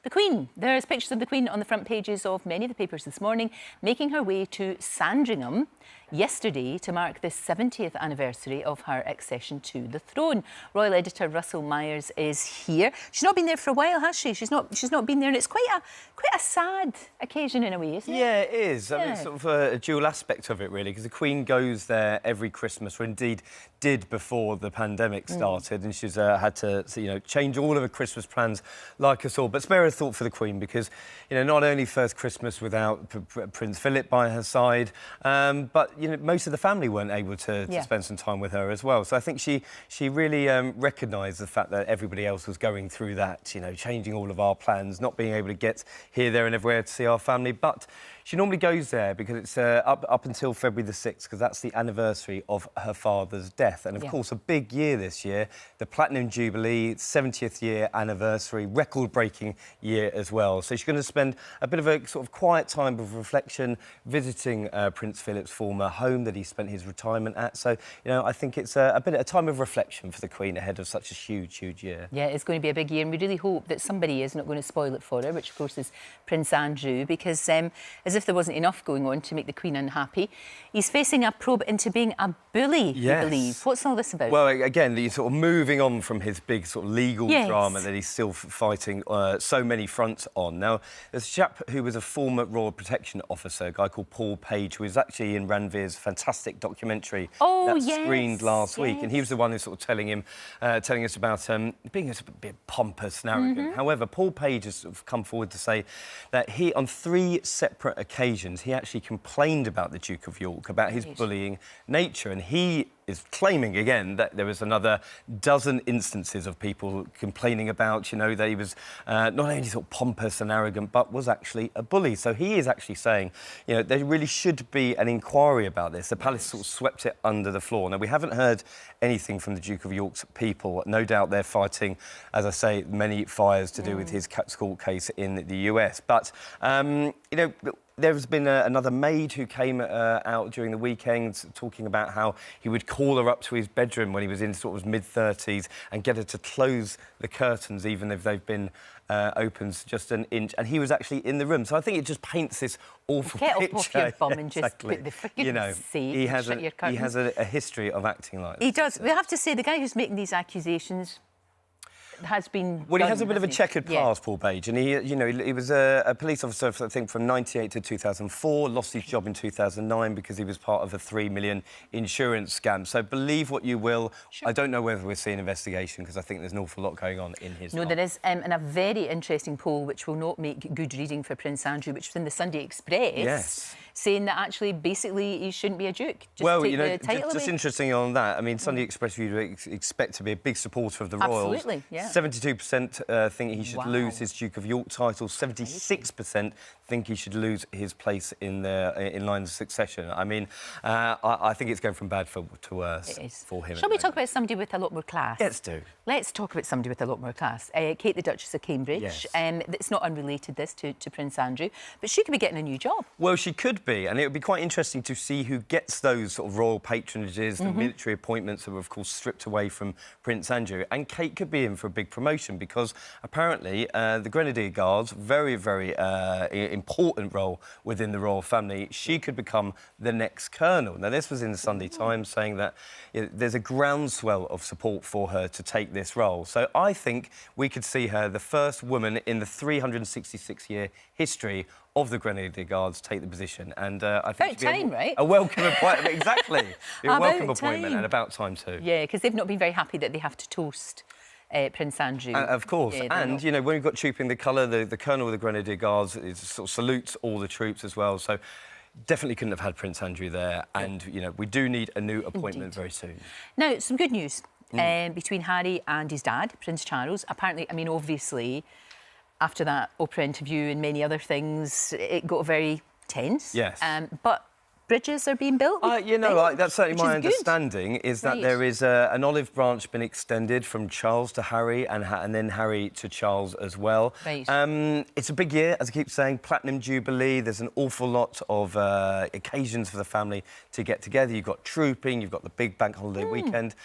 The Queen. There's pictures of the Queen on the front pages of many of the papers this morning, making her way to Sandringham yesterday to mark the 70th anniversary of her accession to the throne. Royal editor Russell Myers is here. She's not been there for a while, has she? She's not been there, and it's quite a sad occasion in a way, isn't it? Yeah, it is. I mean, it's sort of a dual aspect of it, really, because the Queen goes there every Christmas, or indeed did before the pandemic started, and she's had to, change all of her Christmas plans like us all. But spare a thought for the Queen, because, not only first Christmas without Prince Philip by her side, but most of the family weren't able to spend some time with her as well. So I think she really recognised the fact that everybody else was going through that, changing all of our plans, not being able to get here, there and everywhere to see our family. But she normally goes there because it's up until February the 6th, because that's the anniversary of her father's death. And, of course, a big year this year, the Platinum Jubilee, 70th year anniversary, record-breaking year as well. So she's going to spend a bit of a sort of quiet time of reflection, visiting Prince Philip's former home that he spent his retirement at. So, I think it's a time of reflection for the Queen ahead of such a huge, huge year. Yeah, it's going to be a big year, and we really hope that somebody is not going to spoil it for her, which, of course, is Prince Andrew, because as if there wasn't enough going on to make the Queen unhappy, he's facing a probe into being a bully, you believe. What's all this about? Well, again, he's sort of moving on from his big sort of legal drama that he's still fighting so many fronts on. Now, there's a chap who was a former Royal Protection Officer, a guy called Paul Page, who was actually in Ranveer's fantastic documentary that screened last week, and he was the one who's sort of telling us about being a bit pompous and arrogant. However, Paul Page has sort of come forward to say that he, on 3 separate occasions, he actually complained about the Duke of York, about his bullying nature, and he is claiming again that there was another dozen instances of people complaining about, that he was not only sort of pompous and arrogant, but was actually a bully. So he is actually saying, there really should be an inquiry about this. The palace sort of swept it under the floor. Now, we haven't heard anything from the Duke of York's people. No doubt they're fighting, as I say, many fires to do with his court case in the US. But, there's been another maid who came out during the weekend talking about how he would call her up to his bedroom when he was in sort of mid-30s and get her to close the curtains, even if they've been opened just an inch. And he was actually in the room. So I think it just paints this awful picture. Get up off your bum and just put the freaking he has a history of acting like this. He does. We have to say, the guy who's making these accusations has been he has a bit of a checkered past, Paul Page, and he was a police officer, I think, from 1998 to 2004, lost his job in 2009 because he was part of a $3 million insurance scam. So believe what you will. I don't know whether we'll see an investigation, because I think there's an awful lot going on in his life. There is, and a very interesting poll, which will not make good reading for Prince Andrew, which was in the Sunday Express, saying that actually, basically, he shouldn't be a duke. Just interesting on that. I mean, Sunday Express, you'd expect to be a big supporter of the royals. Absolutely, yeah. 72% think he should lose his Duke of York title. 76% think he should lose his place in line of succession. I mean, I think it's going from bad to worse for him. Shall we talk about somebody with a lot more class? Let's do. Let's talk about somebody with a lot more class. Kate, the Duchess of Cambridge. Yes. It's not unrelated, this, to Prince Andrew, but she could be getting a new job. Well, she could be, and it would be quite interesting to see who gets those sort of royal patronages, the military appointments that were, of course, stripped away from Prince Andrew. And Kate could be in for a big promotion, because apparently the Grenadier Guards, very, very important role within the royal family, she could become the next colonel. Now, this was in the Sunday Times, saying that there's a groundswell of support for her to take this role. So I think we could see her, the first woman in the 366-year history of the Grenadier Guards, take the position. And I think a welcome appointment. Exactly. A welcome appointment, and about time too. Yeah, because they've not been very happy that they have to toast Prince Andrew. Of course. And, when we've got trooping the colour, the colonel of the Grenadier Guards sort of salutes all the troops as well. So definitely couldn't have had Prince Andrew there. And, we do need a new appointment very soon. Now, some good news between Harry and his dad, Prince Charles. Apparently, I mean, obviously, after that Oprah interview and many other things, it got very tense. Yes. But bridges are being built? That's certainly my understanding, is that there is an olive branch been extended from Charles to Harry and then Harry to Charles as well. Right. It's a big year, as I keep saying, Platinum Jubilee. There's an awful lot of occasions for the family to get together. You've got trooping, you've got the big bank holiday weekend.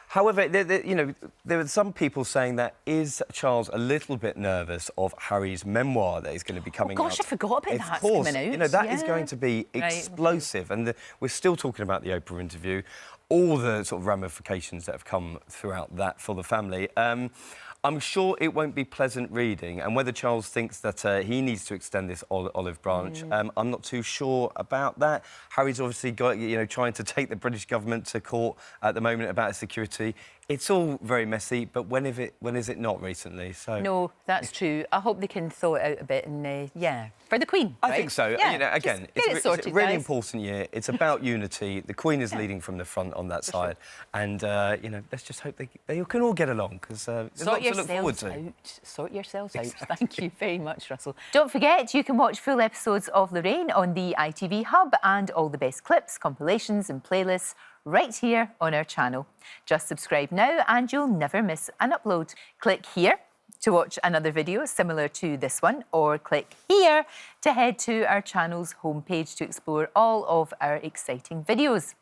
However, you know, there are some people saying that is Charles a little bit nervous of Harry's memoir that is going to be coming out? Oh gosh, I forgot about that. Of course, coming out. you know, that is going to be explosive. And we're still talking about the Oprah interview, all the sort of ramifications that have come throughout that for the family. I'm sure it won't be pleasant reading, and whether Charles thinks that he needs to extend this olive branch, I'm not too sure about that. Harry's obviously trying to take the British government to court at the moment about security. It's all very messy, but when is it not recently? So no, that's true. I hope they can thaw it out a bit and yeah, for the Queen. I think so. Yeah, you know, again, it's a really important year. It's about unity. The Queen is leading from the front on that side, and you know, let's just hope they can all get along because there's lots to look forward to. Sort yourselves out. Thank you very much, Russell. Don't forget, you can watch full episodes of Lorraine on the ITV Hub and all the best clips, compilations and playlists right here on our channel. Just subscribe now and you'll never miss an upload. Click here to watch another video similar to this one, or click here to head to our channel's homepage to explore all of our exciting videos.